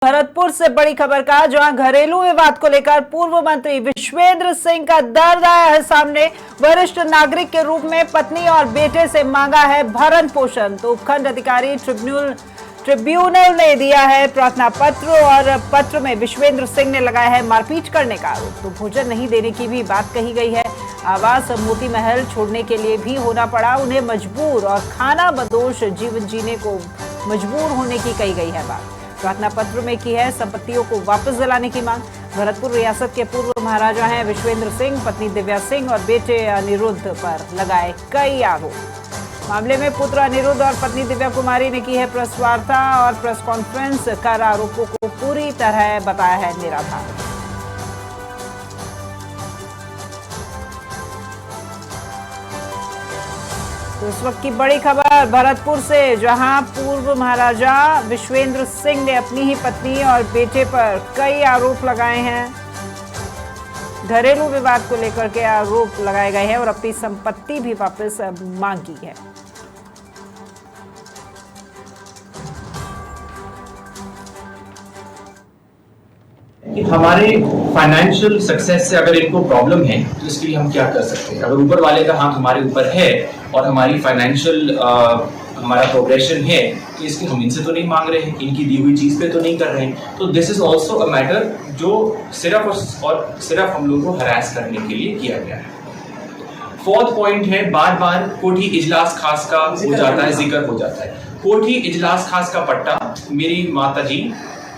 भरतपुर से बड़ी खबर का, जहां घरेलू विवाद को लेकर पूर्व मंत्री विश्वेंद्र सिंह का दर्द आया है सामने। वरिष्ठ नागरिक के रूप में पत्नी और बेटे से मांगा है भरण पोषण, तो उपखंड अधिकारी ट्रिब्यूनल ने दिया है प्रार्थना पत्र और पत्र में विश्वेंद्र सिंह ने लगाया है मारपीट करने का आरोप। तो भोजन नहीं देने की भी बात कही गई है। आवास मोती महल छोड़ने के लिए भी होना पड़ा उन्हें मजबूर, और खाना बदोश जीवन जीने को मजबूर होने की कही गई है बात। प्रार्थना पत्र में की है संपत्तियों को वापस दिलाने की मांग। भरतपुर रियासत के पूर्व महाराजा हैं विश्वेंद्र सिंह, पत्नी दिव्या सिंह और बेटे अनिरुद्ध पर लगाए कई आरोप। मामले में पुत्र अनिरुद्ध और पत्नी दिव्या कुमारी ने की है प्रेस वार्ता और प्रेस कॉन्फ्रेंस कर आरोपों को पूरी तरह बताया है निराधार। तो इस वक्त की बड़ी खबर भरतपुर से, जहां पूर्व महाराजा विश्वेंद्र सिंह ने अपनी ही पत्नी और बेटे पर कई आरोप लगाए हैं। घरेलू विवाद को लेकर के आरोप लगाए गए हैं और अपनी संपत्ति भी वापस मांगी है। हमारे फाइनेंशियल सक्सेस से अगर इनको प्रॉब्लम है तो इसके लिए हम क्या कर सकते हैं। अगर ऊपर वाले का हाथ हमारे ऊपर है और हमारी फाइनेंशियल हमारा प्रोग्रेशन है तो इसके हम इनसे तो नहीं मांग रहे हैं, इनकी दी हुई चीज पे तो नहीं कर रहे हैं। तो this is also a matter जो सिर्फ हम लोग को हरास करने के लिए किया गया है। फोर्थ पॉइंट है, बार बार कोठी इजलास खास का हो जाता है, जिक्र हो जाता है। कोठी इजलास खास का पट्टा मेरी माता जी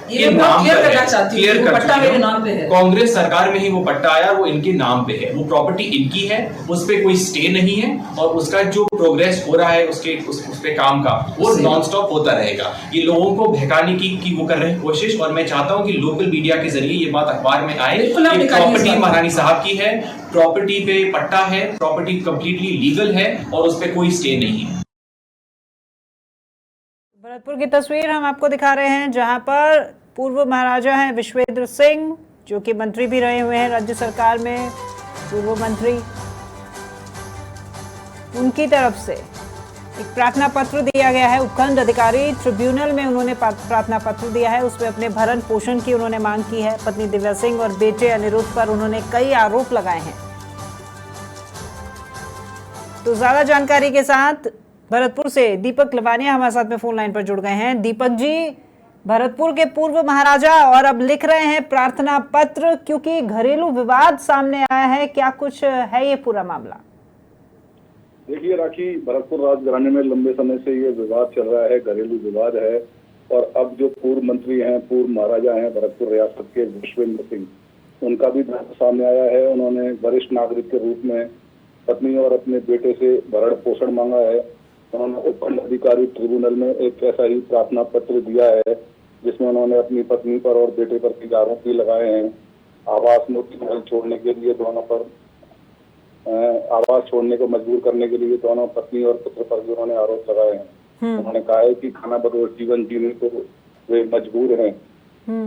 ये नाम क्लियर पट्टा मेरे नाम पे है। कांग्रेस सरकार में ही वो पट्टा आया, वो इनके नाम पे है, वो प्रॉपर्टी इनकी है, उस पे कोई स्टे नहीं है और उसका जो प्रोग्रेस हो रहा है उस पे काम का वो नॉन स्टॉप होता रहेगा। ये लोगों को बहकाने की वो कर रहे हैं कोशिश, और मैं चाहता हूं कि लोकल मीडिया के जरिए ये बात अखबार में आए कि प्रॉपर्टी महारानी साहब की है, प्रॉपर्टी पे पट्टा है, प्रॉपर्टी कंप्लीटली लीगल है और उस पे कोई स्टे नहीं है। भरतपुर की तस्वीर हम आपको दिखा रहे हैं, जहां पर पूर्व महाराजा हैं विश्वेंद्र सिंह, जो कि मंत्री भी रहे हुए हैं राज्य सरकार में, पूर्व मंत्री। उनकी तरफ से एक प्रार्थना पत्र दिया गया है। उपखंड अधिकारी ट्रिब्यूनल में उन्होंने प्रार्थना पत्र दिया है, उसमें अपने भरण पोषण की उन्होंने मांग की है। पत्नी दिव्या सिंह और बेटे अनिरुद्ध पर उन्होंने कई आरोप लगाए हैं। तो ज्यादा जानकारी के साथ भरतपुर से दीपक लवानिया हमारे साथ में फोन लाइन पर जुड़ गए हैं। दीपक जी, भरतपुर के पूर्व महाराजा और अब लिख रहे हैं प्रार्थना पत्र क्योंकि घरेलू विवाद सामने आया है, क्या कुछ है ये पूरा मामला? देखिए राखी, भरतपुर राजघराने में लंबे समय से ये विवाद चल रहा है, घरेलू विवाद है। और अब जो पूर्व मंत्री हैं, पूर्व महाराजा हैं भरतपुर रियासत के विश्वेंद्र सिंह, उनका भी दर्द सामने आया है। उन्होंने वरिष्ठ नागरिक के रूप में पत्नी और अपने बेटे से भरण पोषण मांगा है। उन्होंने उपखंड अधिकारी ट्रिब्यूनल में एक ऐसा ही प्रार्थना पत्र दिया है जिसमें उन्होंने अपनी पत्नी पर और बेटे पर कई आरोप भी लगाए हैं। आवास मोती महल छोड़ने के लिए दोनों पर आवास छोड़ने को मजबूर करने के लिए दोनों पत्नी और पुत्र पर भी उन्होंने आरोप लगाए हैं। उन्होंने कहा है कि खाना बदोश जीवन जीने को वे मजबूर हैं।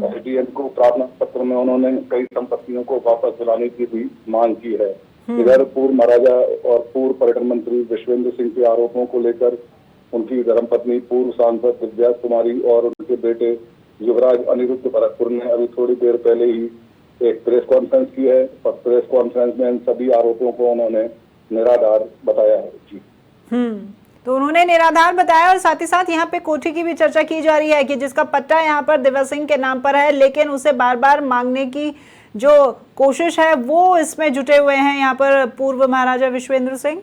एसडीएम को प्रार्थना पत्र में उन्होंने कई संपत्तियों को वापस दिलाने की भी मांग की है। इधर पूर्व महाराजा और पूर्व पर्यटन मंत्री विश्वेंद्र सिंह के आरोपों को लेकर उनकी धर्मपत्नी पूर्व सांसद दिव्या कुमारी और उनके बेटे युवराज अनिरुद्ध भरतपुर ने अभी थोड़ी देर पहले ही एक प्रेस कॉन्फ्रेंस की है और प्रेस कॉन्फ्रेंस में इन सभी आरोपों को उन्होंने निराधार बताया है। जी तो उन्होंने निराधार बताया, और साथ ही साथ यहाँ पे कोठी की भी चर्चा की जा रही है कि जिसका पट्टा यहाँ पर दिव्या सिंह के नाम पर है, लेकिन उसे बार बार मांगने की जो कोशिश है वो इसमें जुटे हुए हैं यहाँ पर पूर्व महाराजा विश्वेंद्र सिंह।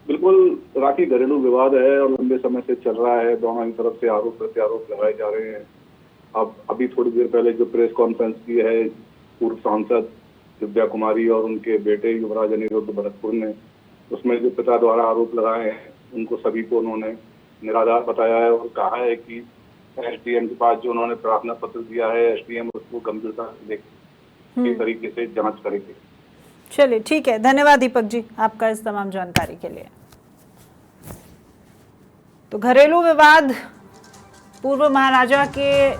बिल्कुल राखी, घरेलू विवाद है और लंबे समय से चल रहा है। दोनों ही तरफ से आरोप प्रत्यारोप लगाए जा रहे हैं। अब अभी थोड़ी देर पहले जो प्रेस कॉन्फ्रेंस की है पूर्व सांसद दिव्या कुमारी और उनके बेटे युवराज अनिरुद्ध भरतपुर ने, उसमें जो पिता द्वारा आरोप लगाए हैं उनको सभी को उन्होंने निराधार बताया है और कहा है कि एसडीएम के पास जो उन्होंने प्रार्थना पत्र दिया है, एसडीएम उसको गंभीरता से देख तरीके से जांच करेंगे। चलिए ठीक है, धन्यवाद दीपक जी आपका इस तमाम जानकारी के लिए। तो घरेलू विवाद पूर्व महाराजा के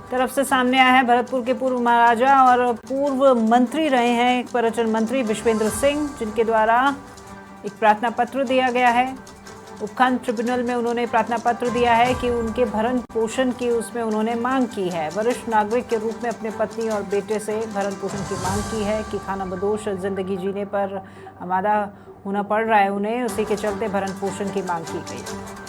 तरफ से सामने आया है। भरतपुर के पूर्व महाराजा और पूर्व मंत्री रहे हैं पर्यटन मंत्री विश्वेंद्र सिंह, जिनके द्वारा एक प्रार्थना पत्र दिया गया है उपखंड ट्रिब्यूनल में उन्होंने प्रार्थना पत्र दिया है कि उनके भरण पोषण की उसमें उन्होंने मांग की है। वरिष्ठ नागरिक के रूप में अपने पत्नी और बेटे से भरण पोषण की मांग की है कि खानाबदोश जिंदगी जीने पर आमादा होना पड़ रहा है उन्हें, उसी के चलते भरण पोषण की मांग की गई है।